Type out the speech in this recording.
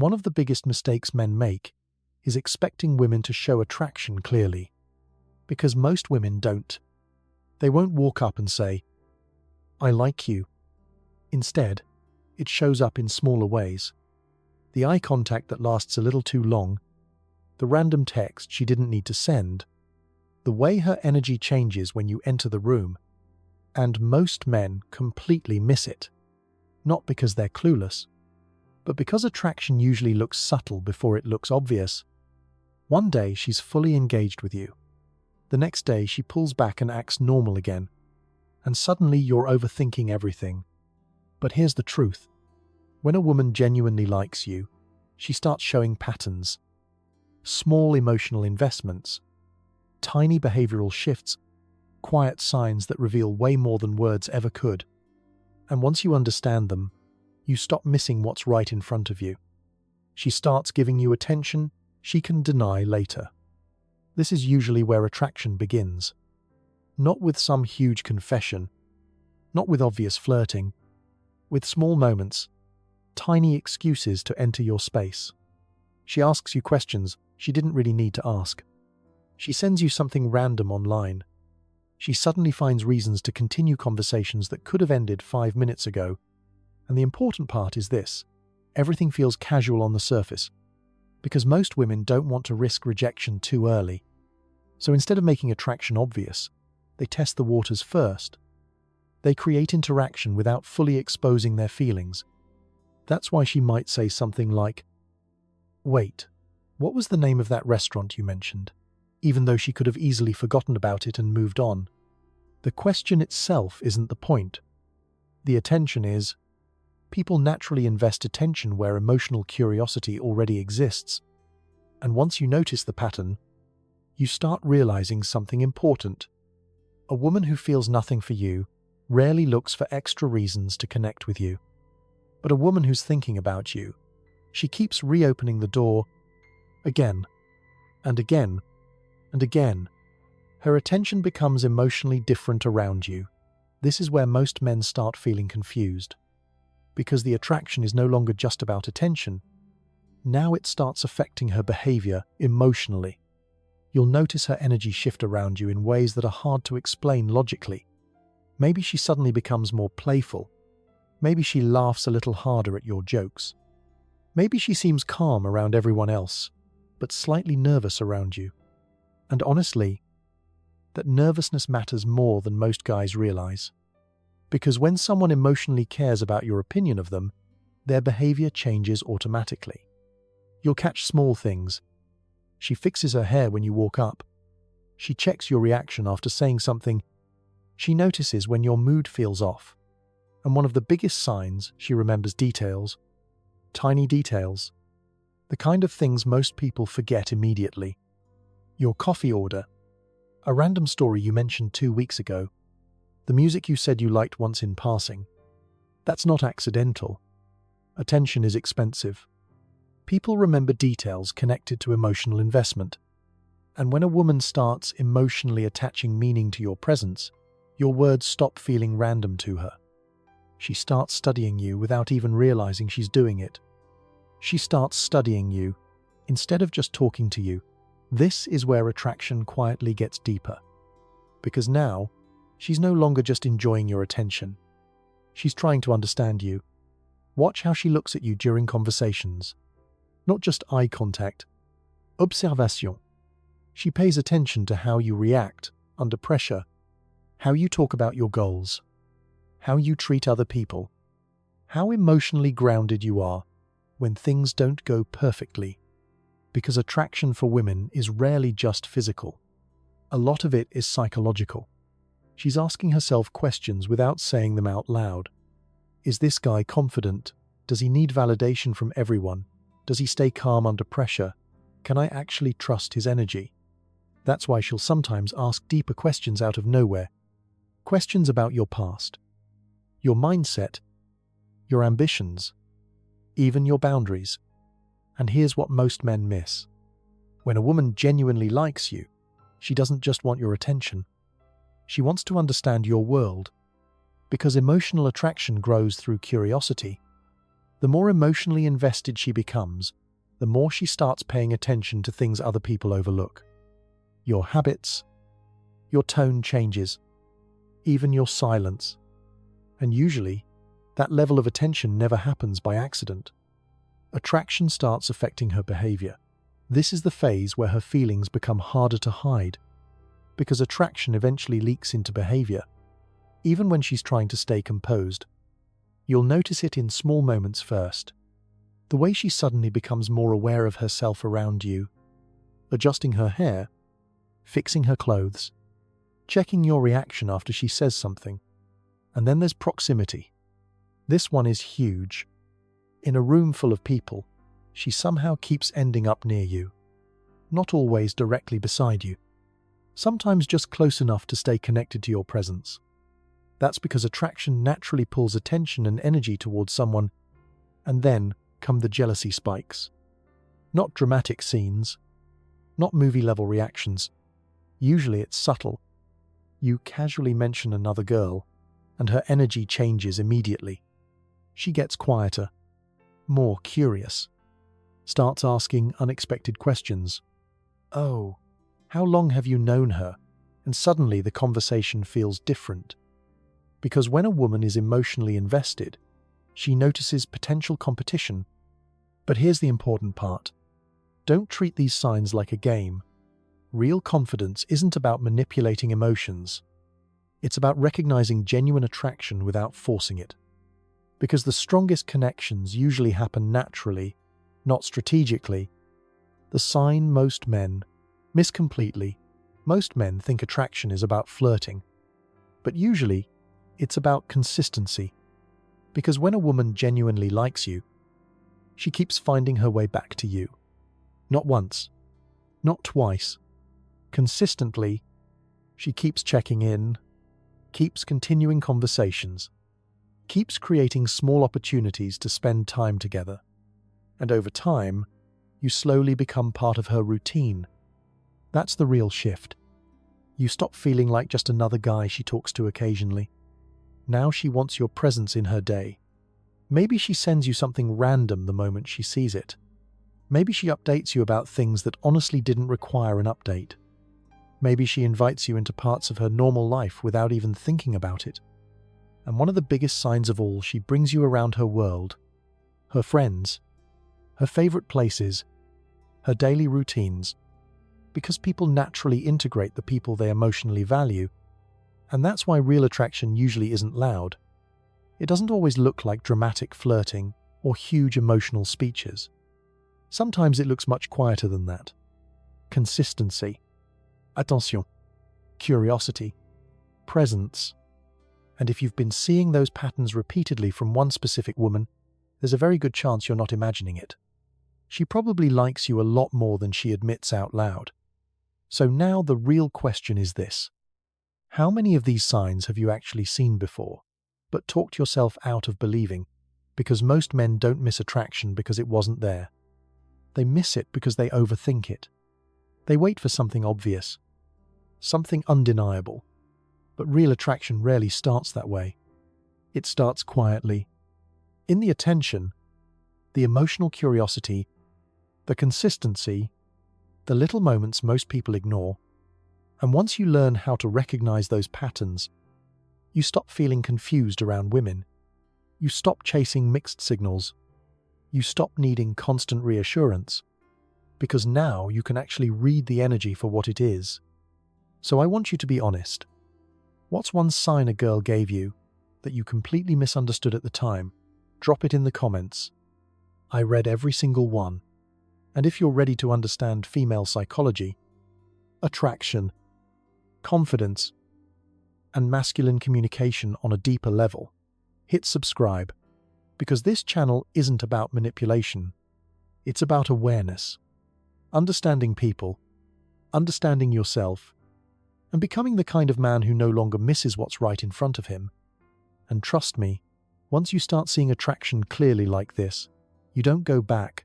One of the biggest mistakes men make is expecting women to show attraction clearly, because most women don't. They won't walk up and say, "I like you." Instead, it shows up in smaller ways. The eye contact that lasts a little too long, the random text she didn't need to send, the way her energy changes when you enter the room, and most men completely miss it. Not because they're clueless, but because attraction usually looks subtle before it looks obvious. One day she's fully engaged with you. The next day she pulls back and acts normal again, and suddenly you're overthinking everything. But here's the truth. When a woman genuinely likes you, she starts showing patterns, small emotional investments, tiny behavioral shifts, quiet signs that reveal way more than words ever could. And once you understand them, you stop missing what's right in front of you. She starts giving you attention she can deny later. This is usually where attraction begins. Not with some huge confession, not with obvious flirting, with small moments, tiny excuses to enter your space. She asks you questions she didn't really need to ask. She sends you something random online. She suddenly finds reasons to continue conversations that could have ended 5 minutes ago. And the important part is this: everything feels casual on the surface, because most women don't want to risk rejection too early. So instead of making attraction obvious, they test the waters first. They create interaction without fully exposing their feelings. That's why she might say something like, "Wait, what was the name of that restaurant you mentioned?" even though she could have easily forgotten about it and moved on. The question itself isn't the point. The attention is. People naturally invest attention where emotional curiosity already exists. And once you notice the pattern, you start realizing something important. A woman who feels nothing for you rarely looks for extra reasons to connect with you. But a woman who's thinking about you, she keeps reopening the door again and again and again. Her attention becomes emotionally different around you. This is where most men start feeling confused. Because the attraction is no longer just about attention. Now it starts affecting her behavior emotionally. You'll notice her energy shift around you in ways that are hard to explain logically. Maybe she suddenly becomes more playful. Maybe she laughs a little harder at your jokes. Maybe she seems calm around everyone else, but slightly nervous around you. And honestly, that nervousness matters more than most guys realize. Because when someone emotionally cares about your opinion of them, their behavior changes automatically. You'll catch small things. She fixes her hair when you walk up. She checks your reaction after saying something. She notices when your mood feels off. And one of the biggest signs, she remembers details. Tiny details. The kind of things most people forget immediately. Your coffee order. A random story you mentioned 2 weeks ago. The music you said you liked once in passing. That's not accidental. Attention is expensive. People remember details connected to emotional investment. And when a woman starts emotionally attaching meaning to your presence, your words stop feeling random to her. She starts studying you without even realizing she's doing it. She starts studying you instead of just talking to you. This is where attraction quietly gets deeper. Because now, she's no longer just enjoying your attention. She's trying to understand you. Watch how she looks at you during conversations. Not just eye contact. Observation. She pays attention to how you react under pressure, how you talk about your goals, how you treat other people, how emotionally grounded you are when things don't go perfectly. Because attraction for women is rarely just physical. A lot of it is psychological. She's asking herself questions without saying them out loud. Is this guy confident? Does he need validation from everyone? Does he stay calm under pressure? Can I actually trust his energy? That's why she'll sometimes ask deeper questions out of nowhere. Questions about your past, your mindset, your ambitions, even your boundaries. And here's what most men miss. When a woman genuinely likes you, she doesn't just want your attention. She wants to understand your world. Because emotional attraction grows through curiosity. The more emotionally invested she becomes, the more she starts paying attention to things other people overlook. Your habits, your tone changes, even your silence. And usually, that level of attention never happens by accident. Attraction starts affecting her behavior. This is the phase where her feelings become harder to hide, because attraction eventually leaks into behavior, even when she's trying to stay composed. You'll notice it in small moments first. The way she suddenly becomes more aware of herself around you, adjusting her hair, fixing her clothes, checking your reaction after she says something. And then there's proximity. This one is huge. In a room full of people, she somehow keeps ending up near you. Not always directly beside you. Sometimes just close enough to stay connected to your presence. That's because attraction naturally pulls attention and energy towards someone, and then come the jealousy spikes. Not dramatic scenes, not movie-level reactions. Usually it's subtle. You casually mention another girl, and her energy changes immediately. She gets quieter, more curious, starts asking unexpected questions. Oh, how long have you known her? And suddenly the conversation feels different. Because when a woman is emotionally invested, she notices potential competition. But here's the important part. Don't treat these signs like a game. Real confidence isn't about manipulating emotions. It's about recognizing genuine attraction without forcing it. Because the strongest connections usually happen naturally, not strategically. The sign most men miss completely. Most men think attraction is about flirting. But usually, it's about consistency. Because when a woman genuinely likes you, she keeps finding her way back to you. Not once, not twice. Consistently, she keeps checking in, keeps continuing conversations, keeps creating small opportunities to spend time together. And over time, you slowly become part of her routine. That's the real shift. You stop feeling like just another guy she talks to occasionally. Now she wants your presence in her day. Maybe she sends you something random the moment she sees it. Maybe she updates you about things that honestly didn't require an update. Maybe she invites you into parts of her normal life without even thinking about it. And one of the biggest signs of all, she brings you around her world, her friends, her favorite places, her daily routines, because people naturally integrate the people they emotionally value. And that's why real attraction usually isn't loud. It doesn't always look like dramatic flirting or huge emotional speeches. Sometimes it looks much quieter than that. Consistency, attention, curiosity, presence. And if you've been seeing those patterns repeatedly from one specific woman, there's a very good chance you're not imagining it. She probably likes you a lot more than she admits out loud. So now the real question is this. How many of these signs have you actually seen before, but talked yourself out of believing? Because most men don't miss attraction because it wasn't there. They miss it because they overthink it. They wait for something obvious, something undeniable. But real attraction rarely starts that way. It starts quietly, in the attention, the emotional curiosity, the consistency, the little moments most people ignore. And once you learn how to recognize those patterns, you stop feeling confused around women. You stop chasing mixed signals. You stop needing constant reassurance. Because now you can actually read the energy for what it is. So I want you to be honest. What's one sign a girl gave you that you completely misunderstood at the time? Drop it in the comments. I read every single one. And if you're ready to understand female psychology, attraction, confidence, and masculine communication on a deeper level, hit subscribe, because this channel isn't about manipulation. It's about awareness, understanding people, understanding yourself, and becoming the kind of man who no longer misses what's right in front of him. And trust me, once you start seeing attraction clearly like this, you don't go back.